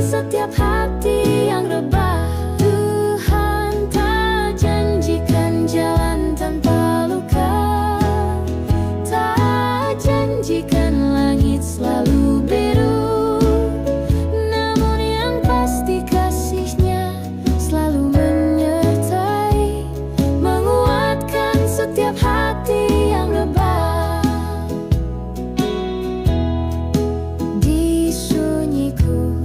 setiap hati yang rebah. Tuhan tak janjikan jalan tanpa luka, tak janjikan langit selalu biru, namun yang pasti kasih-Nya selalu menyertai, menguatkan setiap hati yang rebah. Di sunyiku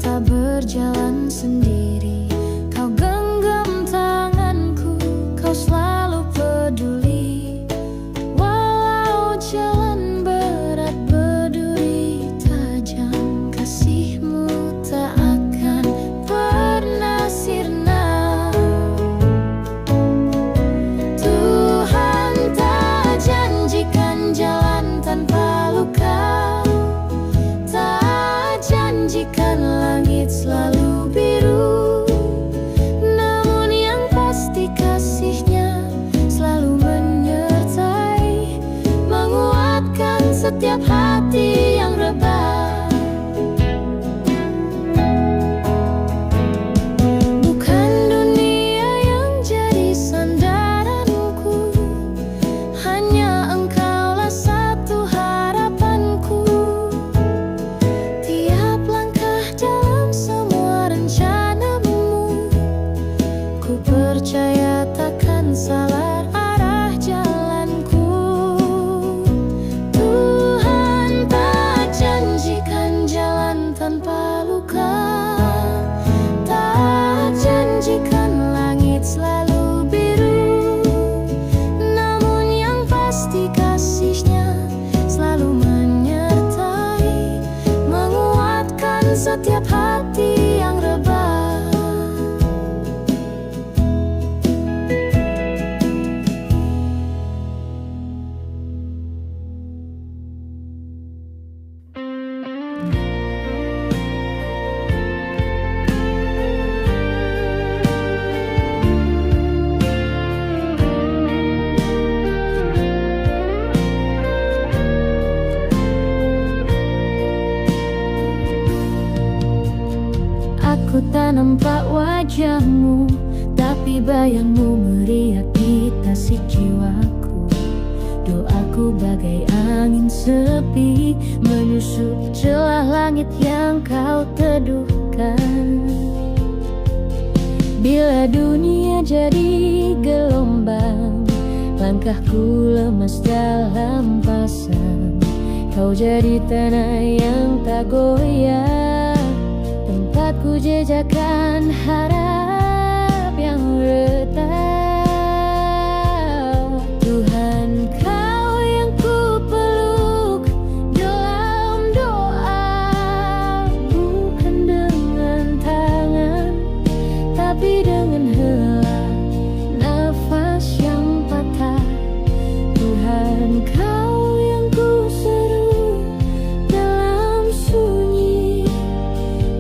tak berjalan sendiri, Kau genggam tanganku, Kau selalu peduli. Walau jalan berat berduri tajam, kasih-Mu tak akan pernah sirna. Tuhan tak janjikan jalan tanpa luka, tak janjikan langit selalu biru, namun yang pasti kasih-Nya selalu menyertai, menguatkan setiap hati yang rebah. Bukan dunia yang jadi sandaranku, hanya Engkaulah satu harapanku. Tiap langkah dalam semua rencana-Mu, ku percaya takkan salah arah jalanku. Tuhan tak janjikan jalan tanpa luka, tak janjikan langit selalu biru, namun yang pasti kasih-Nya selalu menyertai, menguatkan setiap hati yang rebah. Aku tak nampak wajah-Mu, tapi bayang-Mu meriah di tasik jiwaku. Doaku bagai angin sepi, menyusup celah langit yang Kau teduhkan. Bila dunia jadi gelombang, langkahku lemas dalam pasang, Kau jadi tanah yang tak goyah, tempatku jejakkan harap yang retak. Tuhan, Kau yang ku peluk dalam doa, bukan dengan tangan, tapi dengan hela nafas yang patah. Tuhan, Kau yang ku seru dalam sunyi,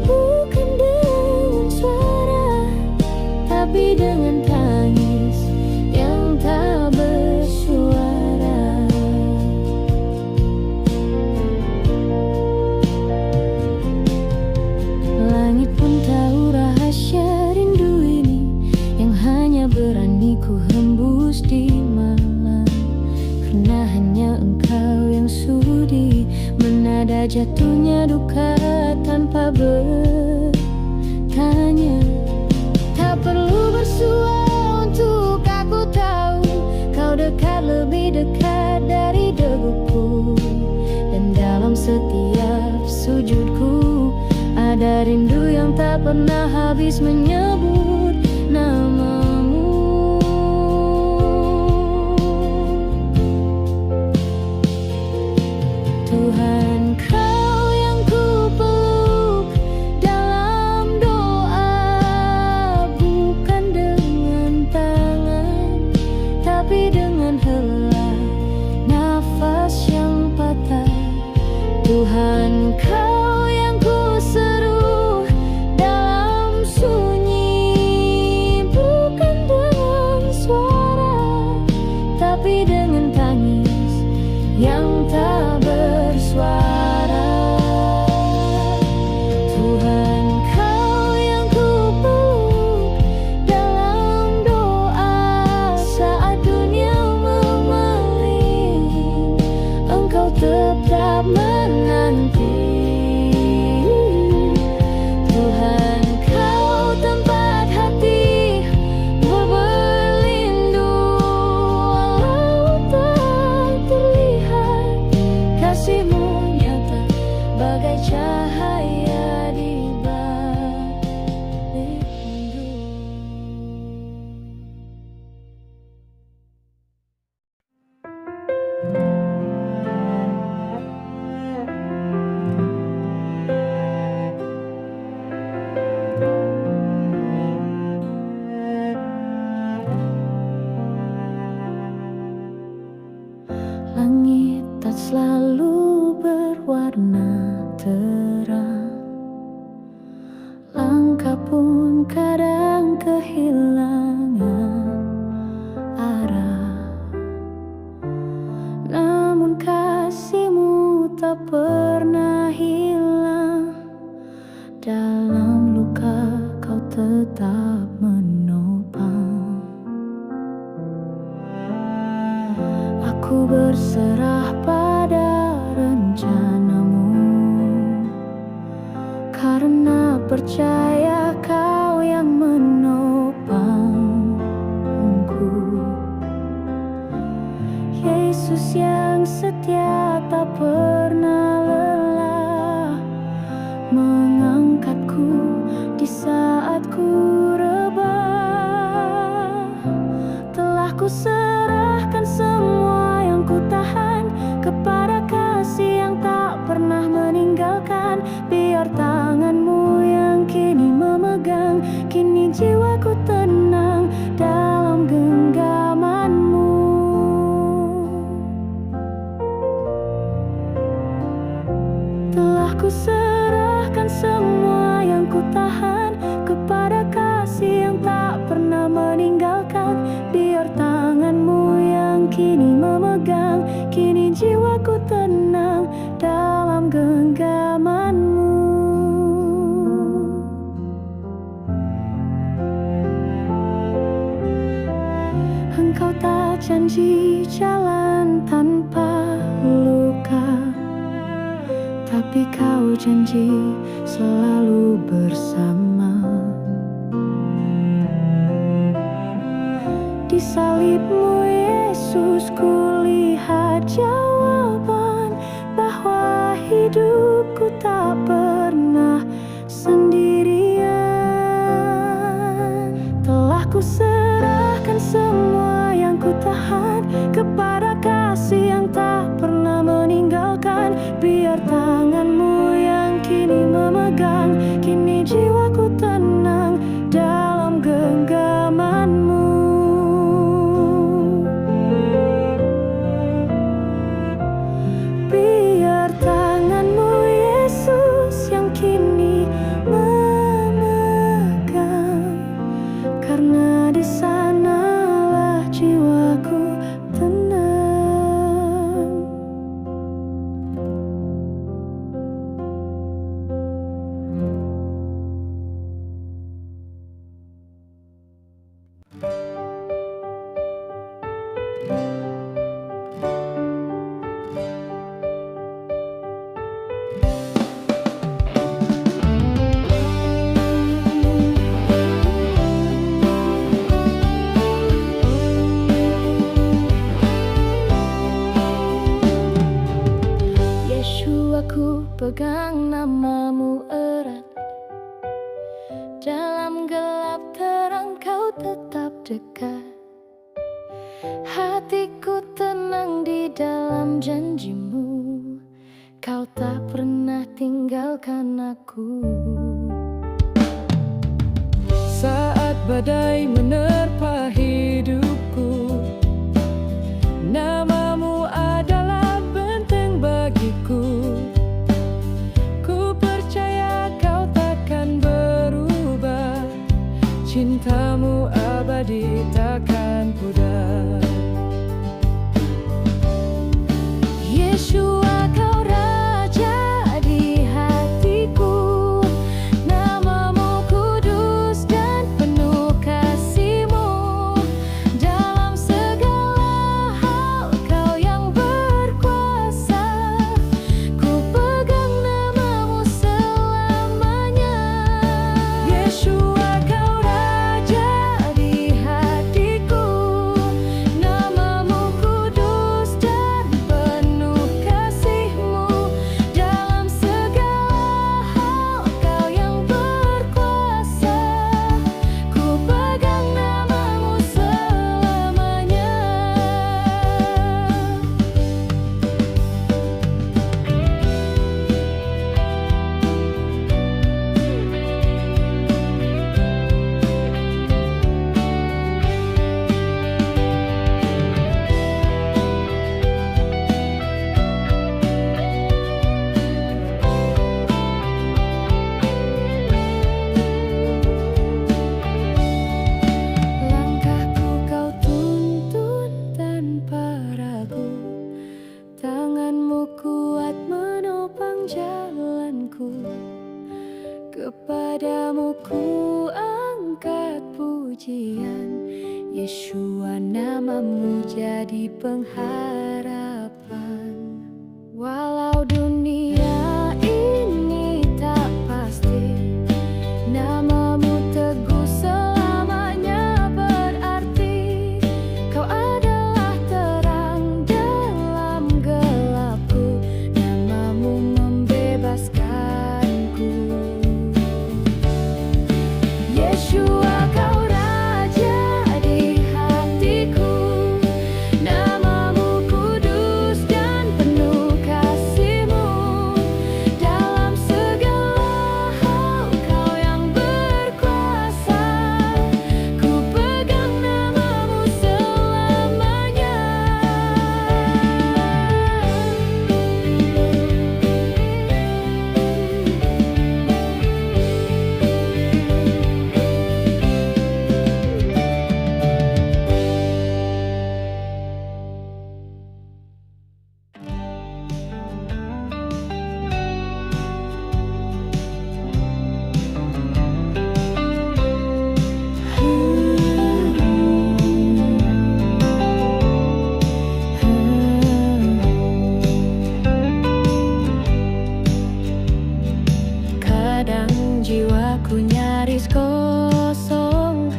bukan dengan suara, tapi dengan tangis yang tak bersuara. Langit pun tahu rahasia rindu ini, yang hanya berani ku hembus di malam, karena hanya Engkau yang sudi menada jatuhnya duka tanpa bertanya. Tak perlu bersuara untuk aku tahu, Kau dekat, lebih dekat dari deguku, dan dalam setiap sujudku ada rindu yang tak pernah habis menyebut nama-Mu. Tuhan, Kau yang ku peluk dalam doa, bukan dengan tangan, tapi dengan hela nafas yang patah. Tuhan, Kau yang ku seru dalam sunyi, bukan Langkah pun kadang kehilangan arah, namun kasih-Mu tak pernah hilang. Dalam luka Kau tetap menopang. Aku berserah pada rencana-Mu, karena percaya Kau yang menopangku. Yesus yang setia tak pernah lelah mengangkatku di saat ku rebah. Telah ku serahkan semua yang ku tahan kepada kasih yang tak pernah meninggalkan. Biar tangan-Mu yang kini memegang, kini jiwaku tenang dalam genggaman-Mu. Telah ku serahkan semua yang ku tahan kepada kasih yang tak pernah meninggalkan. Biar tangan-Mu yang kini memegang, kini jiwaku tenang dalam genggaman-Mu. Engkau tak janji jalan tanpa luka, tapi Kau janji selalu bersama. Di salib-Mu Yesus kulihat jawaban bahwa hidupku tak pernah sendirian. Telah ku serahkan semua yang ku tahan kepada kasih yang tak pernah meninggalkan. Biar tangan-Mu yang kini memegang, kini jiwaku tenang dalam genggaman-Mu. Biar tangan-Mu Yesus yang kini memegang, karena di sanalah jiwaku tenang. Aku pegang nama-Mu erat, dalam gelap terang Kau tetap dekat. Hatiku tenang di dalam janji-Mu, Kau tak pernah tinggalkan aku. Saat badai menerpa hidupku, nama-Mu adalah benteng bagiku. Ku percaya Kau takkan berubah, cinta-Mu abadi takkan pudar. Yeshua, Kau Raja di hatiku, nama-Mu kudus dan penuh kasih-Mu. Dalam segala hal Kau yang berkuasa, ku pegang nama-Mu selamanya. Yeshua, Kau Raja di hatiku, Namamu ku angkat pujian, Yeshua, namamu jadi pengharapan. Walau dunia ini tak pasti, namamu teguh selamanya berarti. Kau adalah terang dalam gelapku, namamu membebaskanku. Yeshua, kau raja di hatiku, namamu kudus dan penuh kasih-Mu. Dalam segala hal kau yang berkuasa, ku pegang namamu selamanya. Kadang jiwaku nyaris kosong,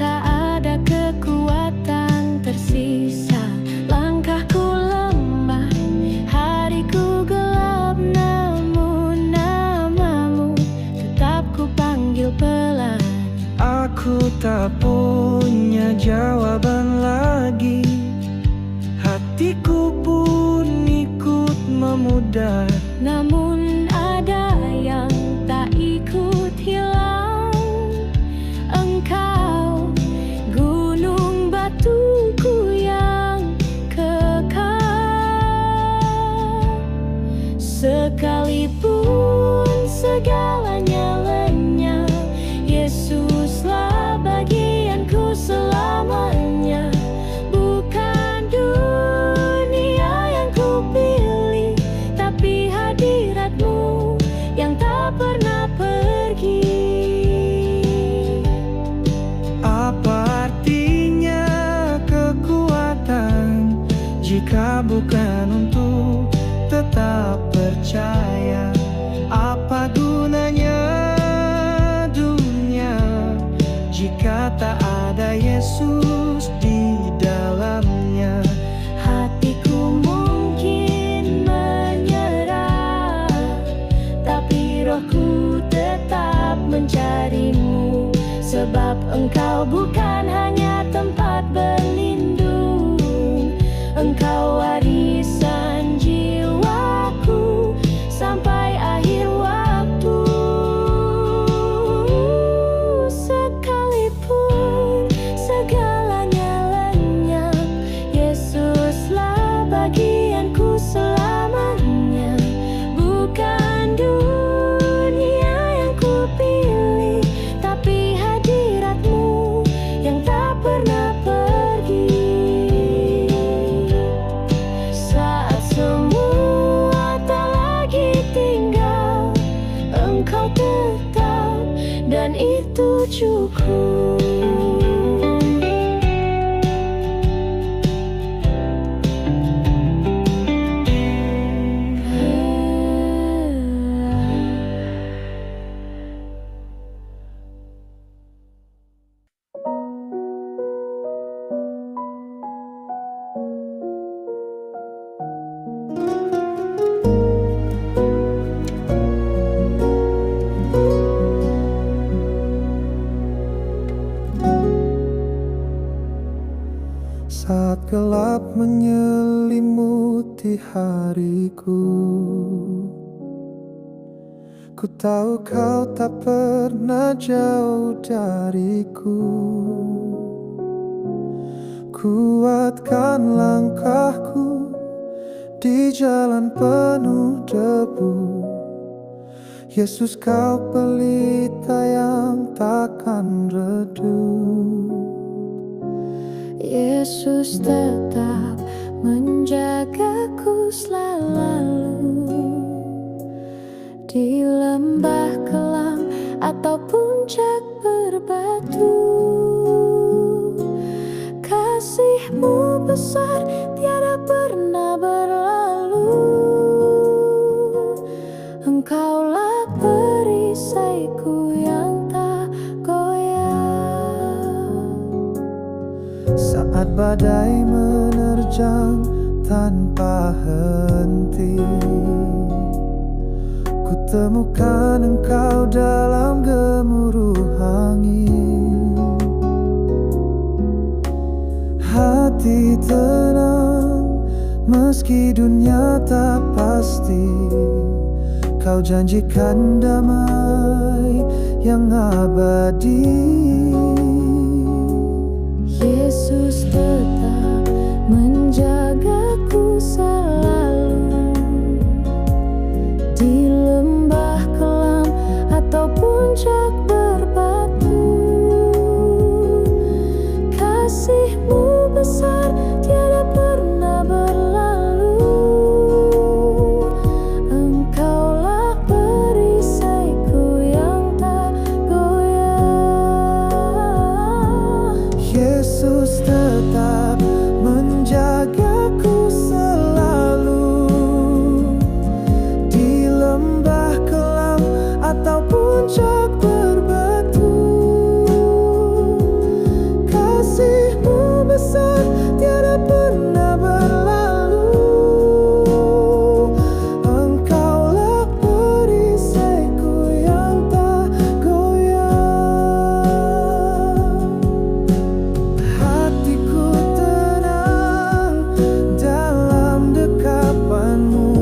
tak ada kekuatan tersisa. Langkahku lemah, hariku gelap, namun namamu tetap ku panggil pelan. Aku tak punya jawaban lagi, hatiku pun ikut memudar. Namun ada yang tak ikut hilang, Engkau gunung batuku yang kekal. Sekalipun segalanya lenyap, Yesuslah bagianku selamanya. Bukan dunia yang ku pilih, tapi hadirat-Mu yang tak pernah pergi. Apa artinya kekuatan jika bukan untuk tetap percaya? Apa gunanya dunia jika tak ada Yesus di dalamnya? Hatiku mungkin menyerah, tapi rohku tetap mencari-Mu. Sebab Engkau bukan hanya tempat berlindung, Engkau warisan jiwaku sampai akhir waktu. Sekalipun segalanya lenyap, Yesuslah bagianku selamanya. Bukan dunia yang ku pilih, tapi hadirat-Mu yang tak pernah pergi. Saat semua tak lagi tinggal, Engkau tetap, dan itu cukup. Saat gelap menyelimuti hariku, ku tahu Kau tak pernah jauh dariku. Kuatkan langkahku di jalan penuh debu. Yesus, Kau pelita yang takkan redup. Yesus tetap menjagaku selalu, di lembah kelam ataupun puncak berbatu. Kasih-Mu besar tiada pernah berlalu. Engkaulah perisaiku yang tak goyah. Saat badai menerjang tanpa henti, ku temukan Engkau dalam gemuruh angin. Hati tenang meski dunia tak pasti, Kau janjikan damai yang abadi. Yesus tetap menjagaku selalu, di lembah kelam atau puncak berbatu. Kasih-Mu besar tiada pernah berlalu. Engkaulah perisaiku yang tak goyah. Yesus tetap menjagaku selalu, di lembah kelam atau puncak berbatu. Kasih-Mu besar tiada pernah berlalu. Engkaulah perisaiku yang tak goyah. Hatiku tenang dalam dekapan-Mu,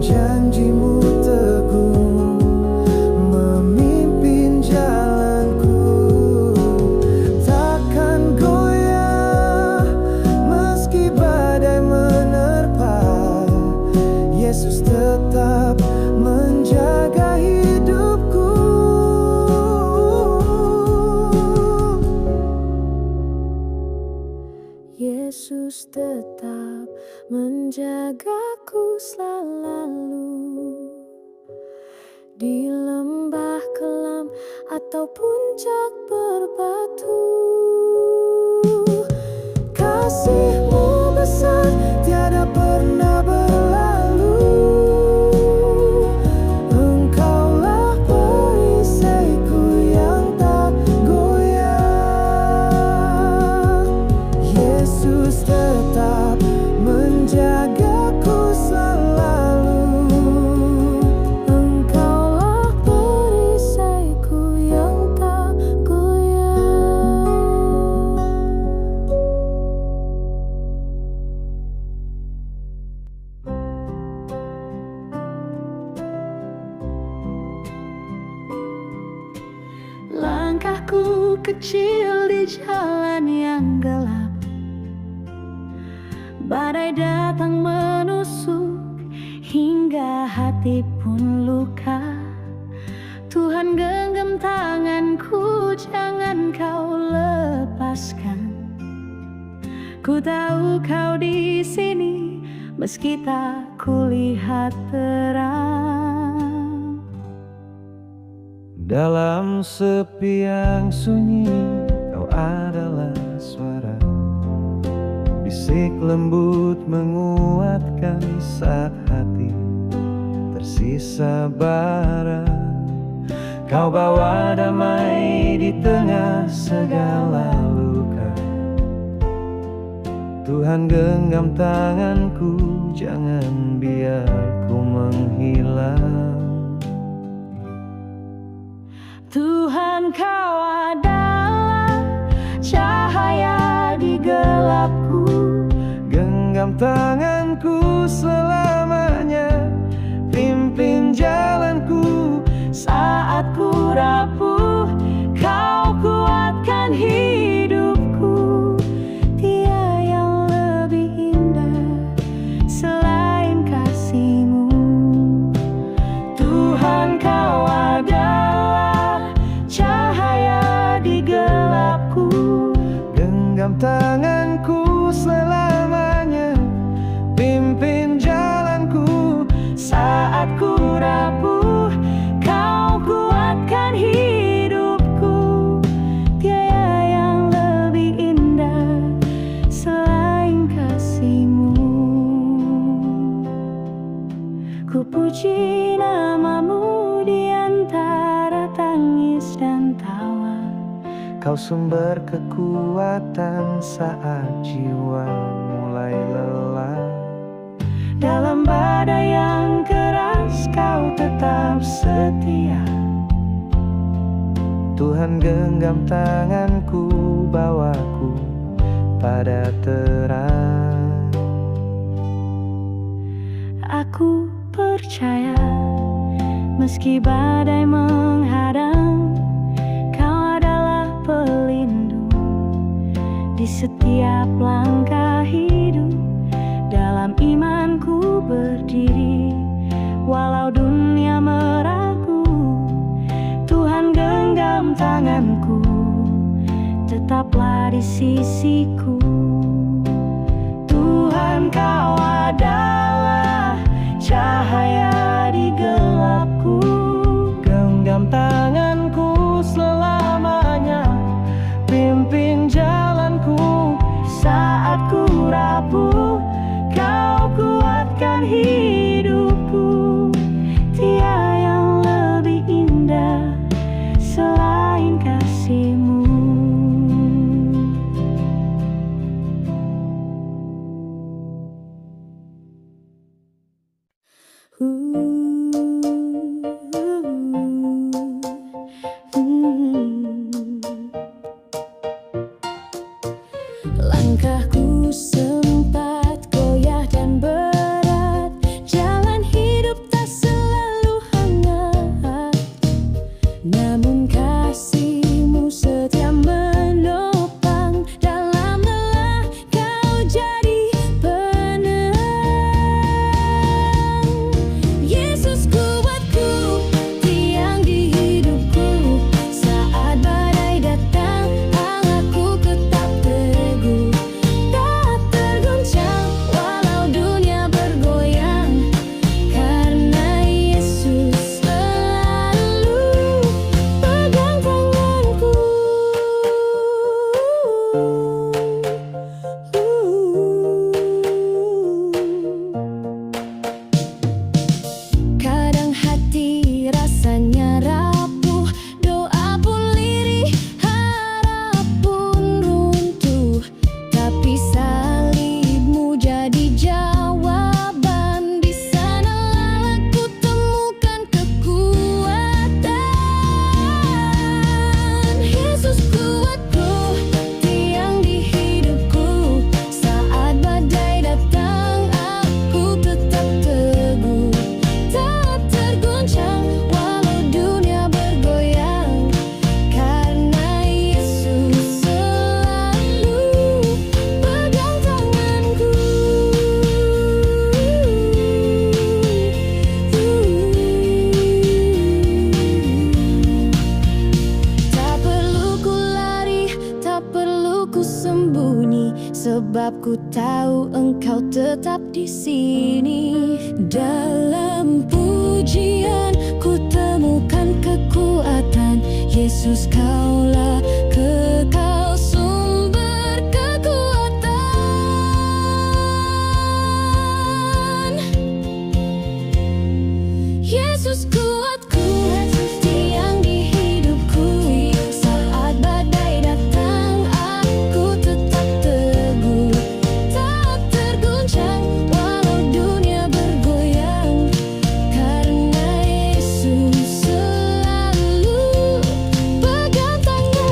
janji-Mu teguh memimpin jalanku. Takkan goyah meski badai menerpa, Yesus tetap menjaga hidupku. Yesus tetap menjagaku selalu, di lembah kelam atau puncak berbatu. Kasih-Mu besar tiada pernah berlalu. Engkaulah perisaiku yang tak goyah. Yesus tetap menjagaku selalu. Engkaulah perisaiku yang tak goyah. Langkahku kecil di jalan yang gelap, badai datang menusuk hingga hati pun luka. Tuhan genggam tanganku, jangan Kau lepaskan. Ku tahu Kau di sini meski tak kulihat terang. Dalam sepi yang sunyi, Kau adalah suara, bisik lembut menguatkan saat hati tersisa bara. Kau bawa damai di tengah segala luka. Tuhan genggam tanganku, jangan biar ku menghilang. Tuhan, Kau adalah cahaya di gelapku. Genggam tanganku selamanya, pimpin jalanku. Saat ku rapuh, Kau kuatkan hidupku. Tiada yang lebih indah selain kasih-Mu. Tuhan, Kau adalah cahaya di gelapku. Genggam tanganku selamanya, pimpin jalanku. Saat ku rapuh, Kau kuatkan hidupku. dan tawa. Kau sumber kekuatan saat jiwa mulai lelah. Dalam badai yang keras kau tetap setia. Tuhan genggam tanganku, bawaku pada terang. Aku percaya meski badai menghadang, kau adalah pelindung di setiap langkah hidup. Dalam imanku berdiri, walau dunia meragu, Tuhan genggam tanganku, tetaplah di sisiku. Tuhan, kau adalah cahaya di gelapku. Genggam tanganku selamanya, pimpin jalanku Saat ku rapuh, kau kuatkan hidupku. Tiada yang lebih indah selain kasih-Mu. Langkahku sempat goyah dan berat, jalan hidup tak selalu hangat. Namun kasih-Mu setia menopang, dalam lelah kau jadi penenang. Yesus kuatku, tiang di hidupku, saat badai datang aku tetap teguh. Tak tergoncang walau dunia bergoyang, karena Yesus selalu pegang tanganku. Kadang hati rasanya rapuh, doa pun lirih, harap pun runtuh. Tapi salib-Mu jadi jawaban, di sanalah aku temukan kekuatan. Yesus kuatku, tiang di hidupku, saat badai datang aku tetap teguh. Tak tergoncang walau dunia bergoyang, karena Yesus selalu pegang tanganku. Tak perlu ku lari, tak perlu ku sembunyi, sebab ku tahu Engkau tetap di sini. Dalam pujian ku temukan kekuatan, Yesus Kaulah kekal sumber kekuatan. Yesus kuatku, tiang di hidupku, saat badai datang aku tetap teguh. Tak tergoncang walau dunia bergoyang, karena Yesus selalu pegang tanganku.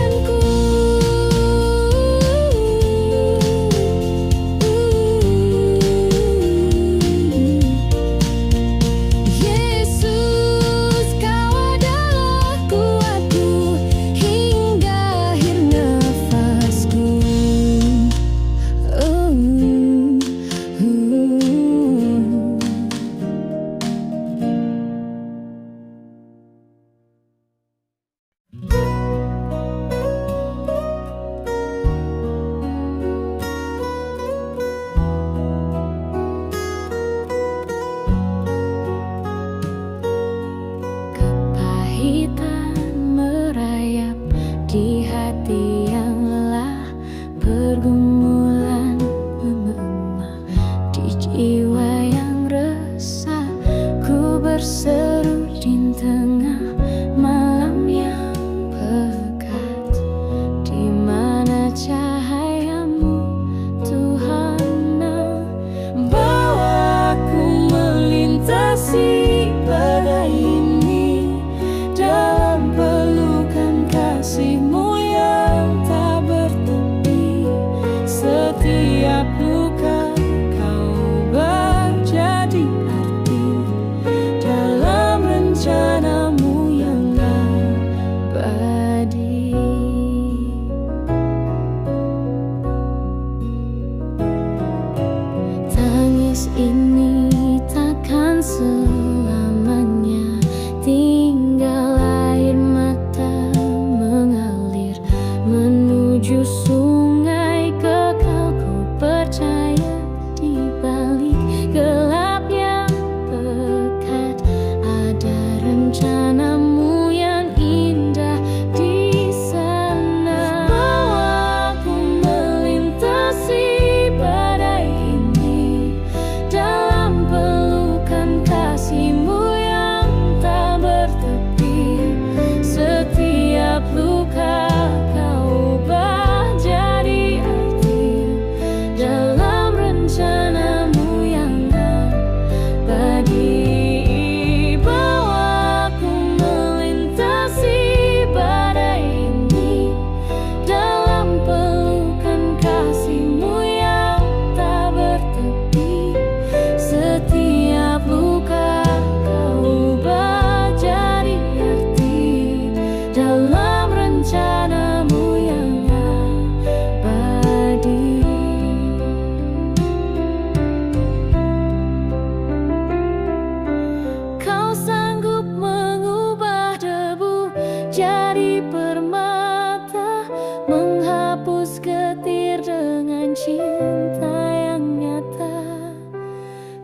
permata, menghapus getir dengan cinta yang nyata.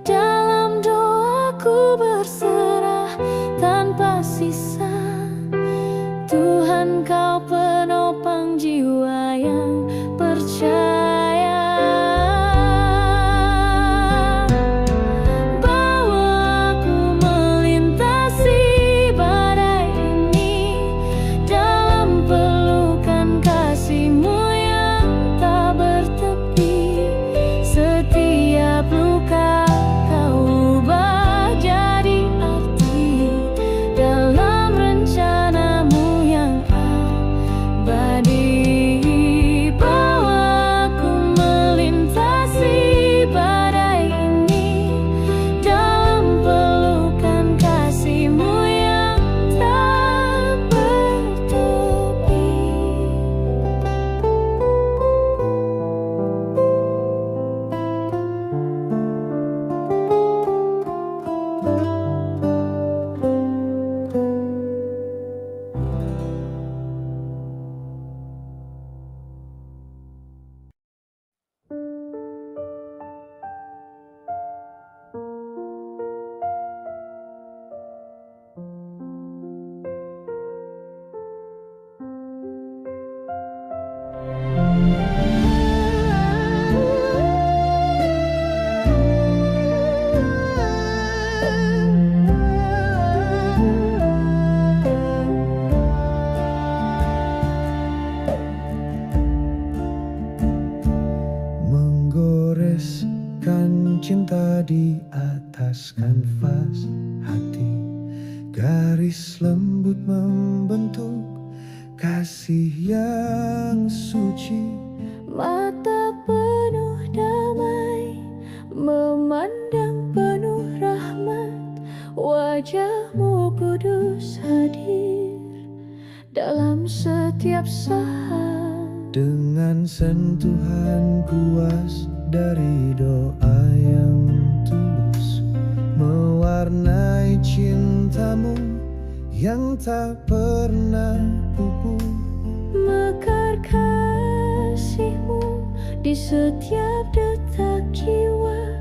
Dalam doaku berserah tanpa sisa, Tuhan kau penopang jiwa yang percaya. Bawa aku melintasi badai ini dalam pelukan kasih-Mu yang tak bertepi. Setiap luka kau ubah jadi arti dalam rencana-Mu yang abadi. Bawa aku melintasi badai ini dalam pelukan kasih-Mu yang tak bertepi. Menggoreskan cinta di atas kanvas hati, garis lembut membentuk kasih yang suci. Mata penuh damai memandang penuh rahmat, wajah-Mu kudus hadir dalam setiap saat. Dengan sentuhan kuas dari doa yang tulus, mewarnai cinta-Mu yang tak pernah pupus. Mekar kasih-Mu di setiap detak jiwa,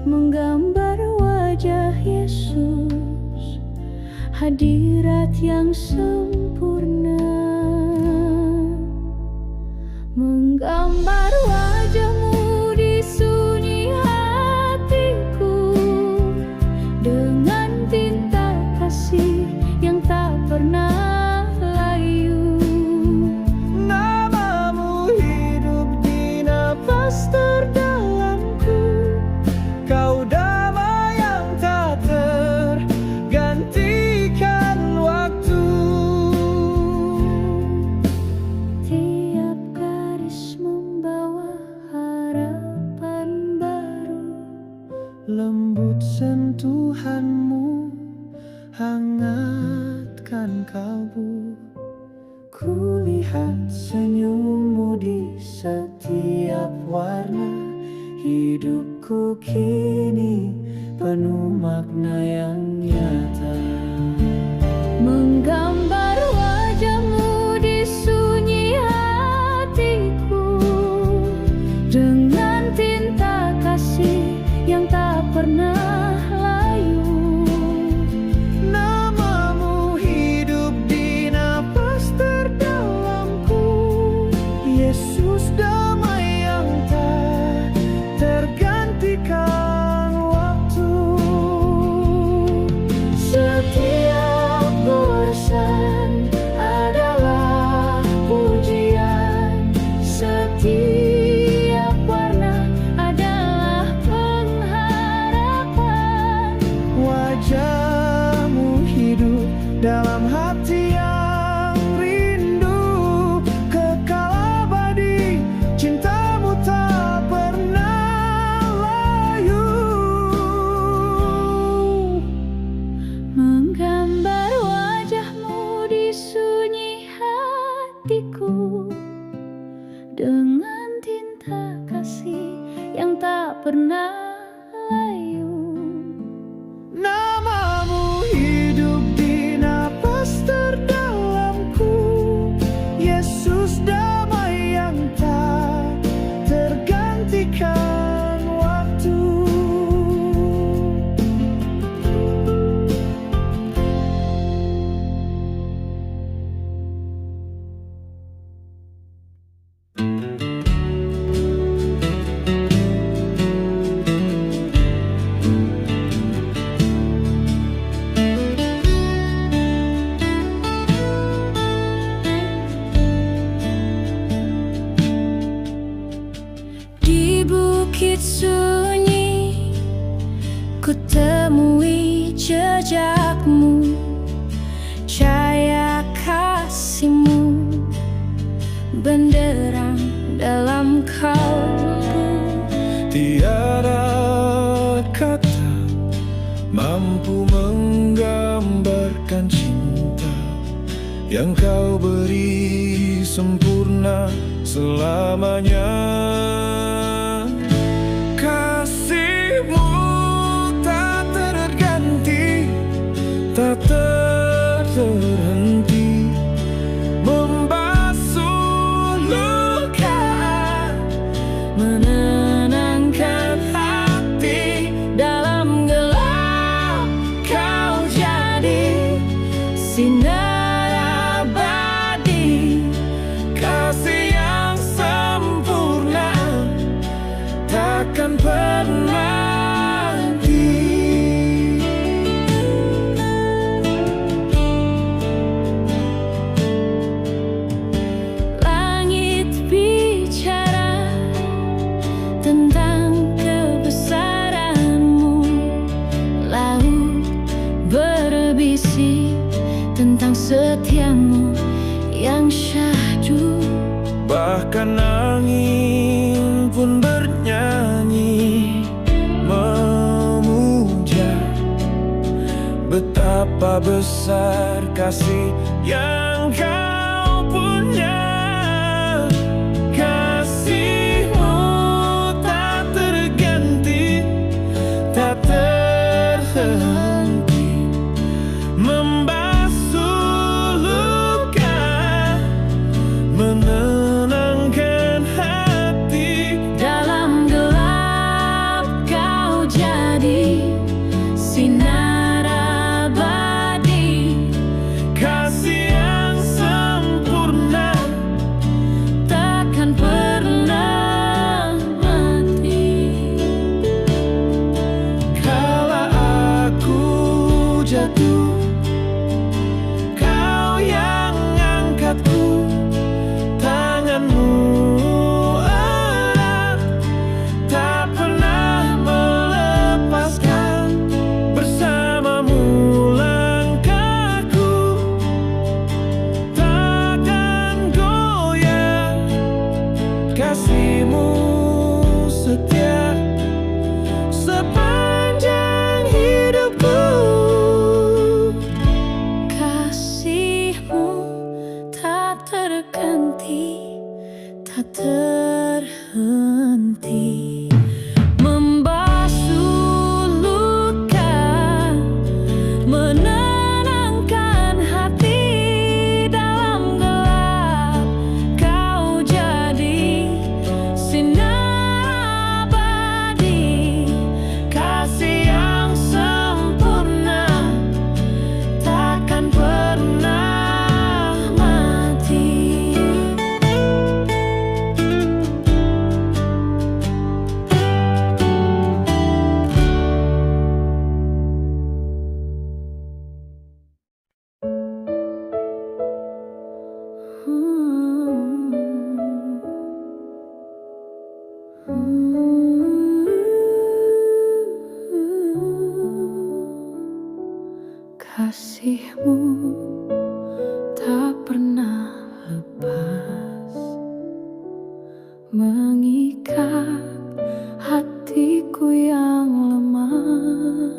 menggambar wajah Yesus, hadirat yang sempurna. Menggambar wajah-Mu di sunyi hatiku dengan tinta kasih yang tak pernah layu. Nama-Mu hidup di nafas terdalamku, Kau damai yang tak tergantikan waktu. Tiap garis membawa harapan baru, lembut sentuhan-Mu hangatkan kalbu. Kulihat senyum-Mu di setiap warna, hidupku kini penuh makna yang nyata. Menggambar wajah-Mu di sunyi hatiku dengan tinta kasih yang tak pernah layu. Nama-Mu hidup di nafas terdalamku, Yesus damai yang tak tergantikan waktu. Setiap goresan adalah pujian, setiap warna adalah pengharapan. Wajah-Mu hidup dalam hati yang rindu, kekal abadi, cinta-Mu tak pernah layu. Menggambar wajah-Mu di sunyi hatiku dengan tinta kasih yang tak pernah layu. Nama-Mu hidup di nafas terdalamku, benderang dalam kalbu. Tiada kata mampu menggambarkan cinta yang kau beri sempurna selamanya. Kasihmu tak terganti, tak terhenti, membasuh luka, Menenangkan hati dalam gelap. Kau jadi sinar abadi, kasih yang sempurna takkan pernah mati. langit bicara tentang kebesaranmu, laut berbisik tentang setiamu yang syahdu. Bahkan angin pun bernyanyi memuja betapa besar kasih yang kau punya. Kasihmu tak terganti, tak terhenti, membasuh luka, menenangkan hati. Dalam gelap kau jadi sinar abadi, Kasih yang sempurna takkan pernah mati. kala aku jatuh, kau yang angkatku, tanganmu erat, tak pernah melepaskan. Bersamamu langkahku takkan goyah. Kasihmu setia sepanjang hidupku. Kasihmu tak terganti, tak terhenti, membasuh luka, menenangkan hati. Dalam gelap kau jadi sinar abadi, kasih yang sempurna takkan pernah mati. Kasihmu tak pernah lepas, mengikat hatiku yang lemah.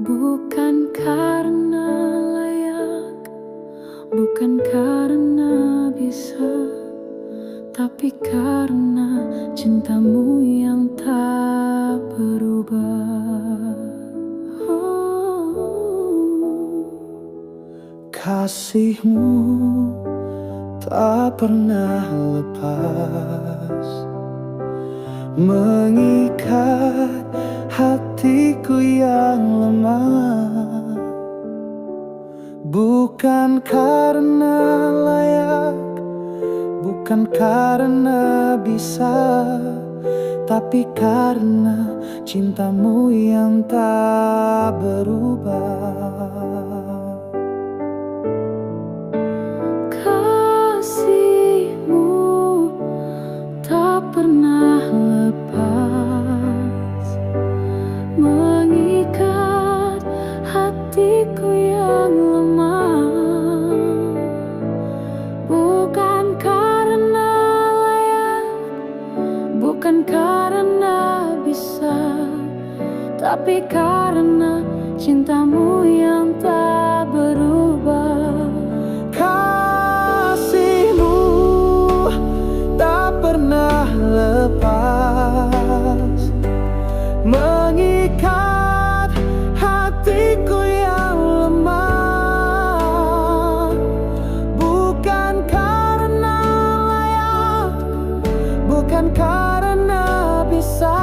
Bukan karena layak, bukan karena bisa, tapi karena cintamu yang tak berubah. Kasihmu tak pernah lepas, mengikat hatiku yang lemah. Bukan karena layak, bukan karena bisa, tapi karena cintamu yang tak berubah. Kasihmu tak pernah lepas, mengikat hatiku yang lemah. Bukan tapi karena cintamu yang tak berubah. Kasihmu tak pernah lepas, mengikat hatiku yang lemah. Bukan karena layak, bukan karena bisa,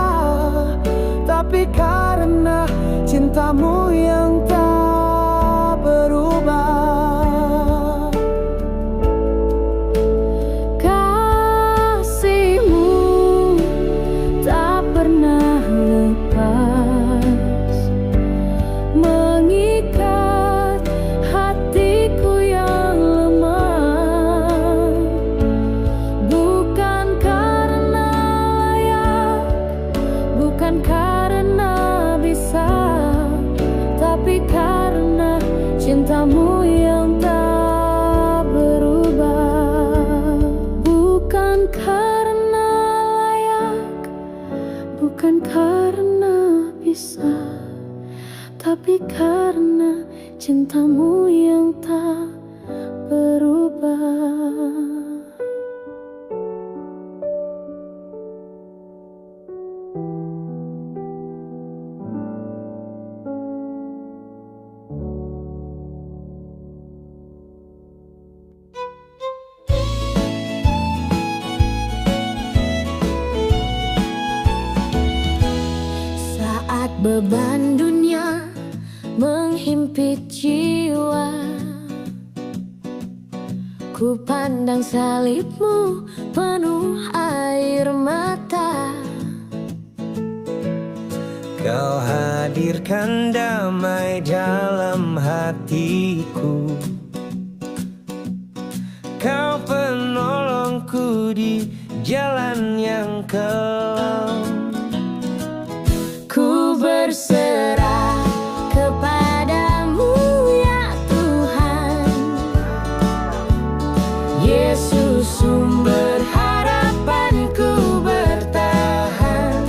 tapi karena cintamu yang tak berubah. Kasihmu tak pernah lepas, mengikat hatiku yang lemah. Bukan karena layak, bukan karena bisa, tapi karena cintamu yang tak berubah. Bukan karena layak, bukan karena bisa, tapi karena cintamu yang tak berubah. Saat beban dunia menghimpit jiwa, ku pandang salibmu penuh air mata. Kau hadirkan damai dalam hatiku, Kau penolongku di jalan yang kelam. Ku berserah kepadamu ya Tuhan, Yesus sumber harapanku bertahan.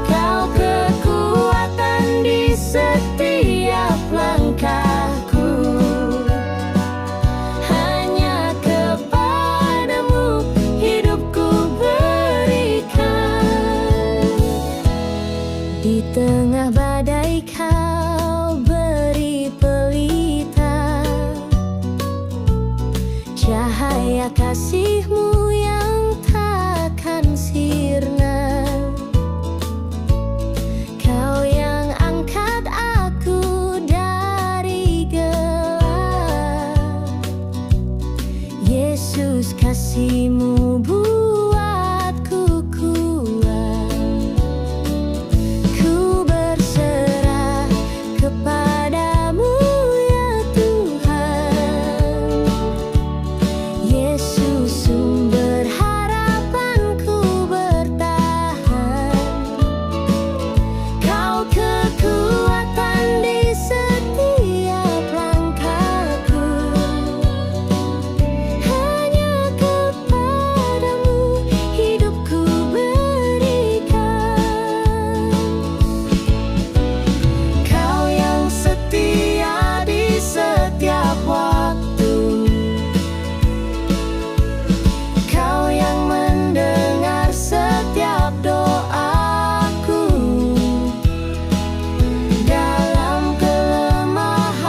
Kau kekuatan di setiap langkahku, hanya kepadamu hidupku berikan. Di tengah badai kau beri pelita, cahaya kasihmu yang takkan sirna. Kau yang angkat aku dari gelap, Yesus kasihmu buatku kuat. Ku berserah kepadamu ya Tuhan, Yesus sumber harapanku bertahan. Kau kekuatan di setiap langkahku, hanya kepadamu hidupku berikan. Kau yang setia di setiap waktu, Kau yang mendengar setiap doaku. Dalam kelemahan,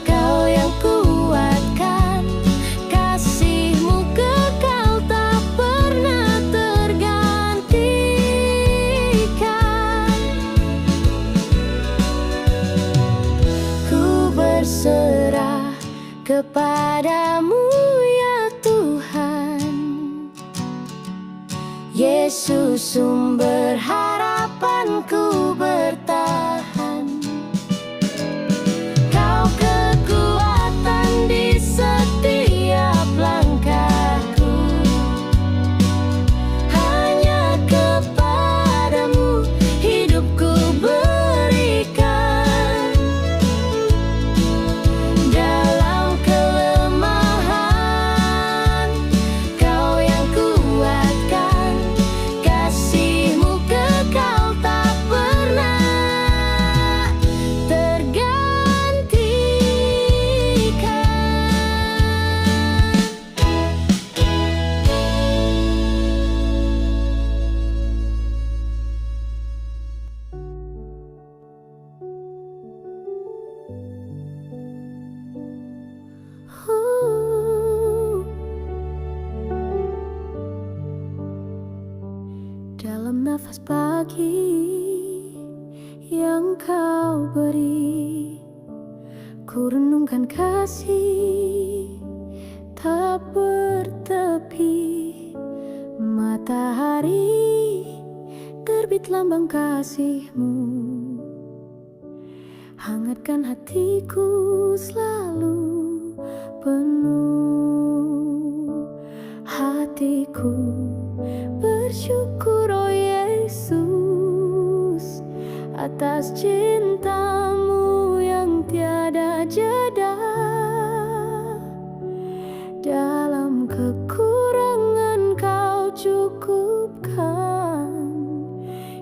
Kau yang kuatkan, kasihmu kekal tak pernah tergantikan. Ku berserah kepadamu ya Tuhan, Yesus sumber harapanku bertahan. Kau kekuatan di setiap langkahku, hanya kepadamu hidupku berikan. Dalam kelemahan, Kau yang kuatkan, kasihmu pagi yang kau beri. Ku renungkan kasih tak bertepi. Matahari terbit lambang kasih-Mu, hangatkan hatiku selalu penuh. Hatiku bersyukur, oh Yesus, atas cinta-Mu yang tiada jeda. Dalam kekurangan Kau cukupkan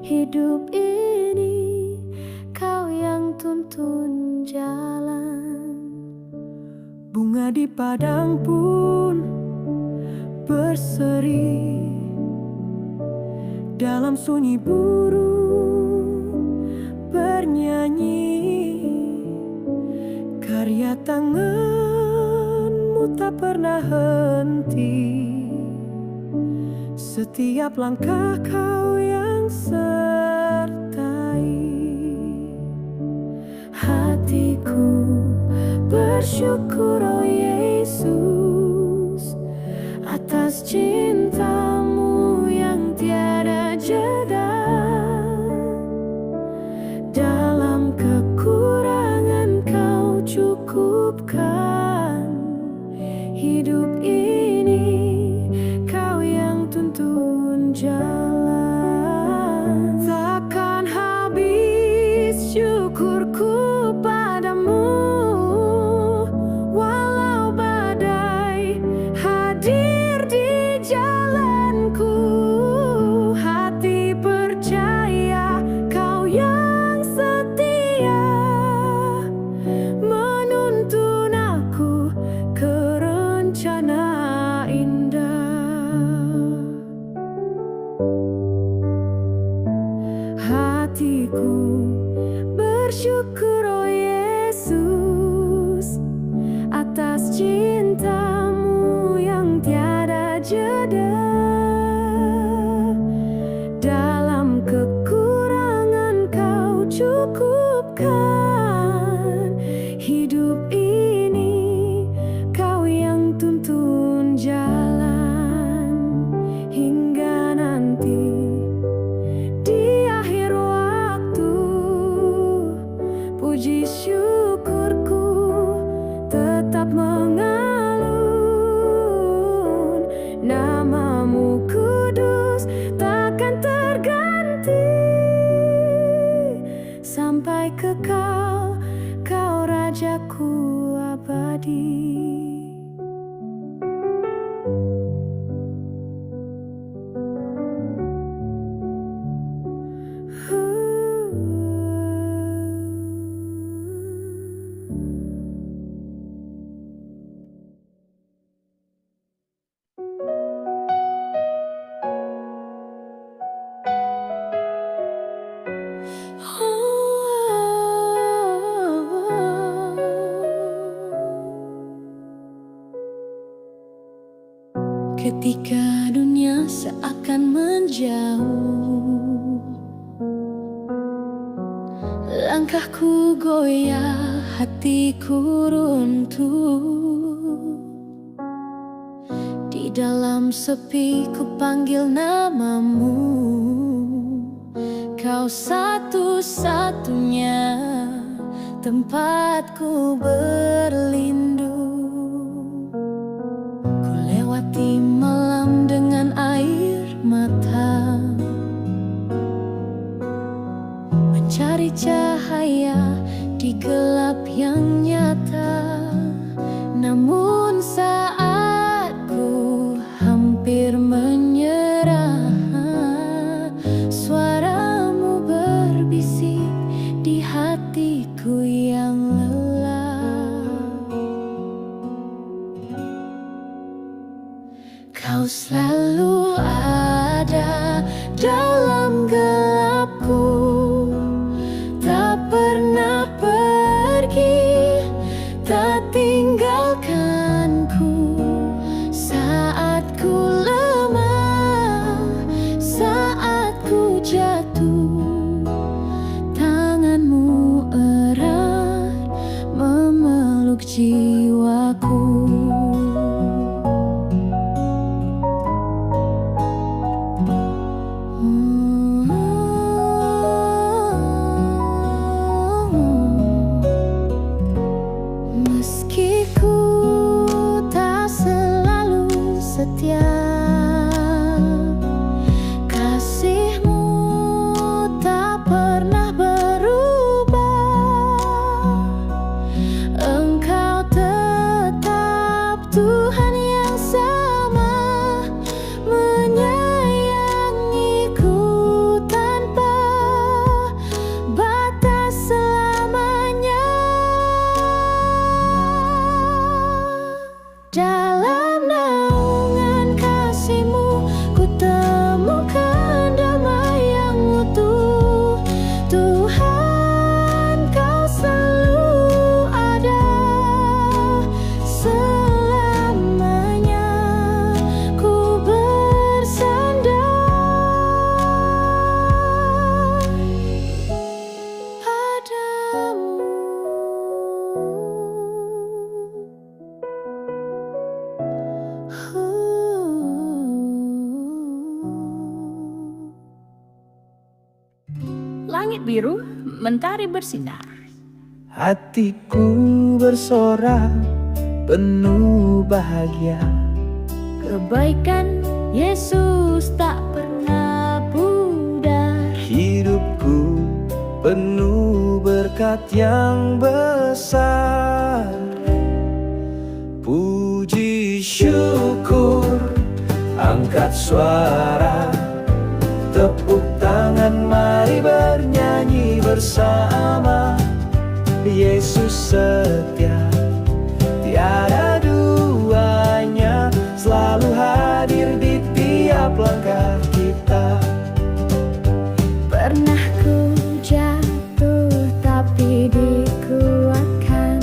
hidup ini, Kau yang tuntun jalan. Bunga di padang pun berseri, dalam sunyi burung bernyanyi. Karya tangan-Mu tak pernah henti, setiap langkah Kau yang sertai. Hatiku bersyukur, oh Yesus, atas cinta-Mu yang tiada jeda. Dalam kekurangan Kau cukupkan hidup ini, Kau yang tuntun jalan. Takkan habis syukurku padamu, walau badai hadir di jalanku. Hati percaya Kau yang setia, menuntun aku ke rencana indah. Hatiku bersyukur, oh Yesus, atas cinta-Mu yang tiada jeda. Dalam kekurangan Kau cukupkan hidup ini, Kau yang tuntun jalan. Hingga nanti di akhir waktu, puji syukurku tetap mengalun. Nama-Mu kudus takkan terganti, sampai kekal Kau Rajaku abadi. Ketika dunia seakan menjauh, langkahku goyah, hatiku runtuh. Di dalam sepi ku panggil nama-Mu, Kau satu-satunya tempatku berlindung. Ku lewati malam dengan air mata, mencari cahaya di gelap yang nyata. Namun saat ku hampir menyerah, suara-Mu berbisik di hatiku yang lelah. Kau selalu ada dalam gelapku, tak pernah pergi, tak tinggalkanku. Saat ku lemah, saat ku jatuh, jiwaku. Meski ku tak selalu setia, kasih-Mu tak pernah berubah. Engkau tetap Tuhan yang sama, menyayangiku tanpa batas selamanya. Dalam naungan kasih-Mu ku temukan damai yang utuh. Tuhan, Kau selalu ada selamanya. Ku bersandar padamu. Langit biru, mentari bersinar. Hatiku bersorak penuh bahagia. Kebaikan Yesus tak pernah pudar. Hidupku penuh berkat yang besar. Puji syukur, angkat suara, tepuk tangan, mari bernyanyi bersama. Yesus setia, tiada duanya, selalu hadir di tiap langkah kita. Pernah ku jatuh tapi dikuatkan,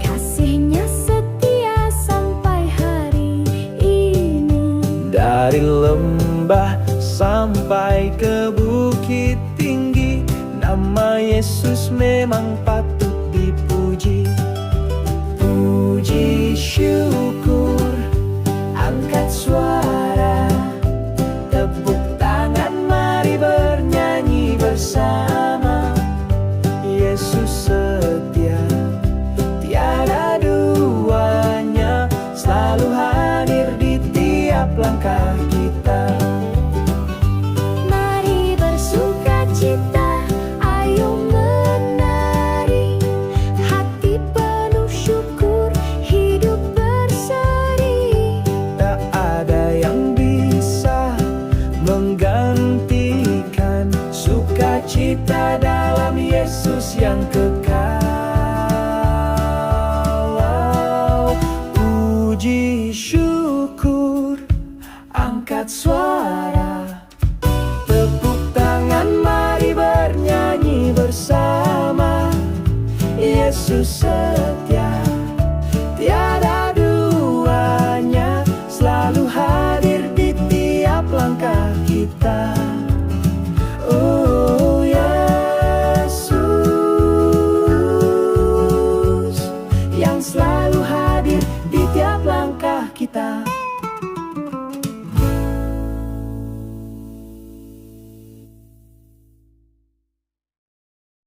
kasih-Nya setia sampai hari ini. Dari lembah sampai ke bukit tinggi, nama Yesus memang patut dipuji. Puji syukur, angkat suara, tepuk tangan, mari bernyanyi bersama. Yesus setia, tiada duanya, selalu hadir di tiap langkah kita. Mari bersukacita, ayo menari, hati penuh syukur, hidup berseri. Tak ada yang bisa menggantikan sukacita dalam Yesus yang kekal. Puji syukur, angkat suara, tepuk tangan, mari bernyanyi bersama. Yesus setia, tiada duanya, selalu hadir di tiap langkah kita.